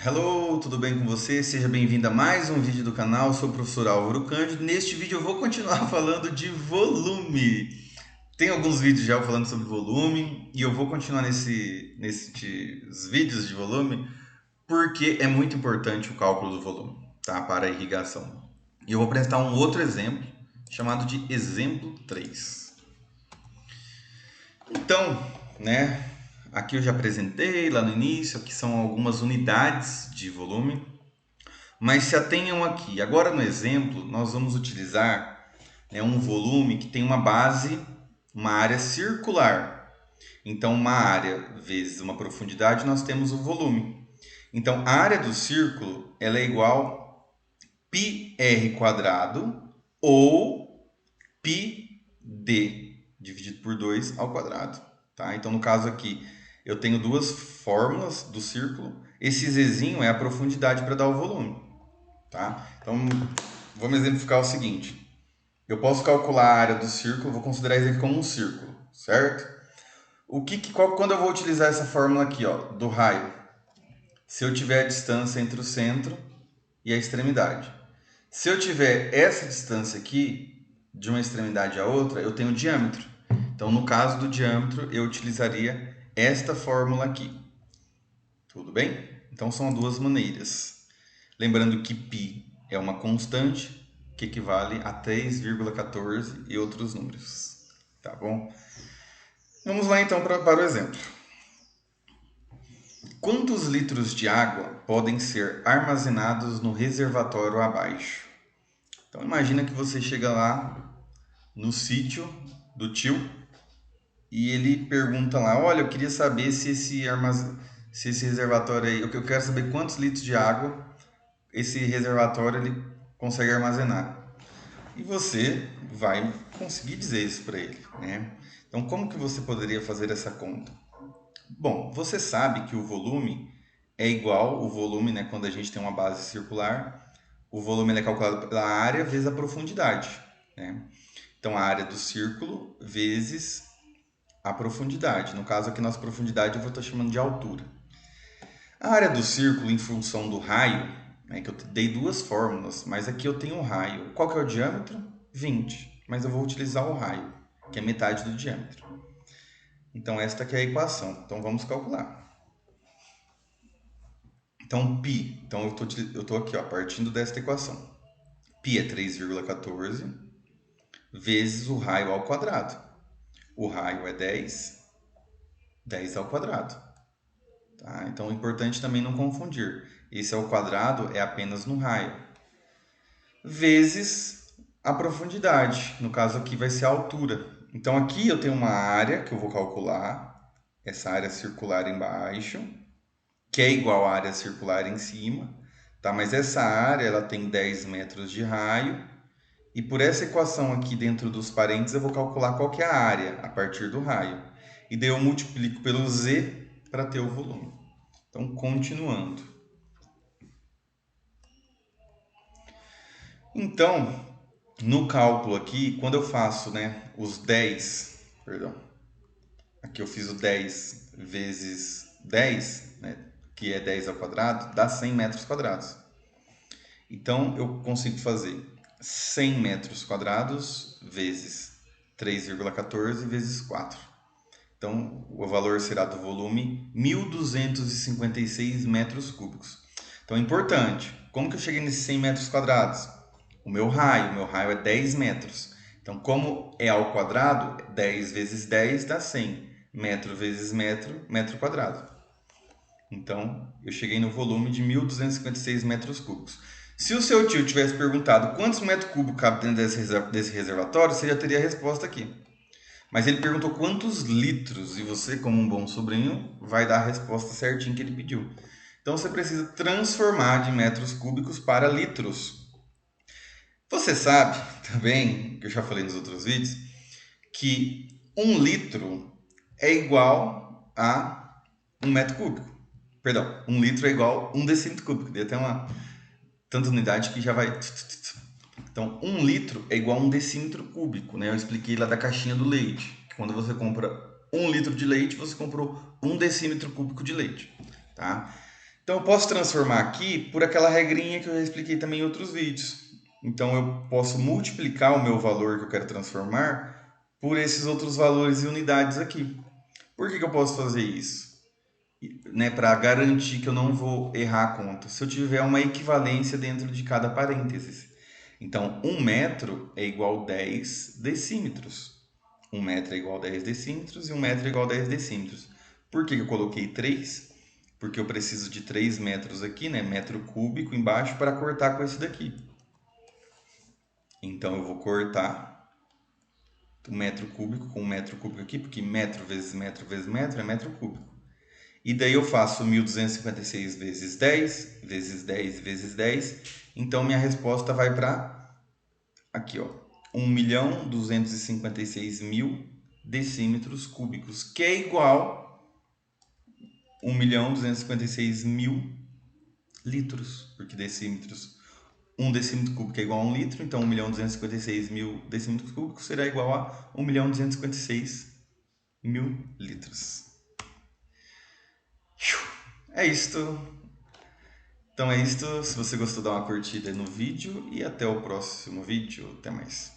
Hello, tudo bem com você? Seja bem-vindo a mais um vídeo do canal. Eu sou o professor Álvaro Cândido. Neste vídeo eu vou continuar falando de volume. Tem alguns vídeos já falando sobre volume e eu vou continuar nesses vídeos de volume porque é muito importante o cálculo do volume, tá? Para a irrigação. E eu vou apresentar um outro exemplo chamado de exemplo 3. Então, né? Aqui eu já apresentei lá no início, aqui são algumas unidades de volume. Mas se atenham aqui. Agora no exemplo, nós vamos utilizar um volume que tem uma base, uma área circular. Então, uma área vezes uma profundidade, nós temos o volume. Então, a área do círculo ela é igual πr quadrado ou πd dividido por 2 ao quadrado. Tá? Então, no caso aqui, eu tenho duas fórmulas do círculo. Esse zzinho é a profundidade para dar o volume. Tá? Então, vamos exemplificar o seguinte. Eu posso calcular a área do círculo, vou considerar isso aqui como um círculo, certo? Quando eu vou utilizar essa fórmula aqui, ó, do raio? Se eu tiver a distância entre o centro e a extremidade. Se eu tiver essa distância aqui, de uma extremidade à outra, eu tenho o diâmetro. Então, no caso do diâmetro, eu utilizaria esta fórmula aqui. Tudo bem? Então, são duas maneiras. Lembrando que π é uma constante que equivale a 3,14 e outros números. Tá bom? Vamos lá então para o exemplo. Quantos litros de água podem ser armazenados no reservatório abaixo? Então imagina que você chega lá no sítio do tio e ele pergunta lá, olha, eu queria saber se esse reservatório aí, eu quero saber quantos litros de água esse reservatório ele consegue armazenar. E você vai conseguir dizer isso para ele, né? Então, como que você poderia fazer essa conta? Bom, você sabe que o volume é igual, o volume, né, quando a gente tem uma base circular, o volume é calculado pela área vezes a profundidade, né? Então, a área do círculo vezes a profundidade. No caso aqui, nossa profundidade eu vou estar chamando de altura. A área do círculo, em função do raio, né, que eu dei duas fórmulas, mas aqui eu tenho o raio. Qual que é o diâmetro? 20. Mas eu vou utilizar o raio, que é metade do diâmetro. Então, esta aqui é a equação. Então, vamos calcular. Então, π. Então, eu estou aqui, ó, partindo desta equação. Π é 3,14 vezes o raio ao quadrado. O raio é 10, 10 ao quadrado. Tá? Então, é importante também não confundir. Esse ao quadrado é apenas no raio. Vezes a profundidade. No caso aqui vai ser a altura. Então, aqui eu tenho uma área que eu vou calcular. Essa área circular embaixo, que é igual à área circular em cima, tá? Mas essa área ela tem 10 metros de raio e por essa equação aqui dentro dos parênteses eu vou calcular qual que é a área a partir do raio. E daí eu multiplico pelo Z para ter o volume. Então, continuando. Então, no cálculo aqui, quando eu faço, né, os 10, perdão, aqui eu fiz o 10 vezes 10, né, que é 10 ao quadrado, dá 100 metros quadrados. Então, eu consigo fazer 100 metros quadrados vezes 3,14 vezes 4. Então, o valor será do volume 1.256 metros cúbicos. Então, é importante. Como que eu cheguei nesses 100 metros quadrados? O meu raio é 10 metros. Então, como é ao quadrado, 10 vezes 10 dá 100. Metro vezes metro, metro quadrado. Então, eu cheguei no volume de 1.256 metros cúbicos. Se o seu tio tivesse perguntado quantos metros cúbicos cabe dentro desse reservatório, você já teria a resposta aqui. Mas ele perguntou quantos litros e você, como um bom sobrinho, vai dar a resposta certinha que ele pediu. Então, você precisa transformar de metros cúbicos para litros. Você sabe também, que eu já falei nos outros vídeos, que 1 litro é igual a 1 metro cúbico. Perdão, 1 litro é igual a 1 decímetro cúbico. Tem até uma tanta unidade que já vai... Então, 1 litro é igual a 1 decímetro cúbico, né? Eu expliquei lá da caixinha do leite. Quando você compra 1 litro de leite, você comprou 1 decímetro cúbico de leite, tá? Então eu posso transformar aqui por aquela regrinha que eu já expliquei também em outros vídeos. Então eu posso multiplicar o meu valor que eu quero transformar por esses outros valores e unidades aqui. Por que eu posso fazer isso? Né, para garantir que eu não vou errar a conta. Se eu tiver uma equivalência dentro de cada parênteses. Então, 1 metro é igual a 10 decímetros. 1 metro é igual a 10 decímetros e 1 metro é igual a 10 decímetros. Por que eu coloquei 3? Porque eu preciso de 3 metros aqui, né? Metro cúbico embaixo para cortar com esse daqui. Então eu vou cortar o metro cúbico com 1 metro cúbico aqui, porque metro vezes metro vezes metro é metro cúbico. E daí eu faço 1.256 vezes 10, vezes 10, vezes 10. Então minha resposta vai para aqui, ó. 1.256.000 decímetros cúbicos, que é igual a 1.256.000 litros, porque decímetros, 1 decímetro cúbico é igual a 1 litro, então 1.256.000 decímetros cúbicos será igual a 1.256.000 litros. É isto. Então é isto. Se você gostou, dá uma curtida no vídeo e até o próximo vídeo. Até mais.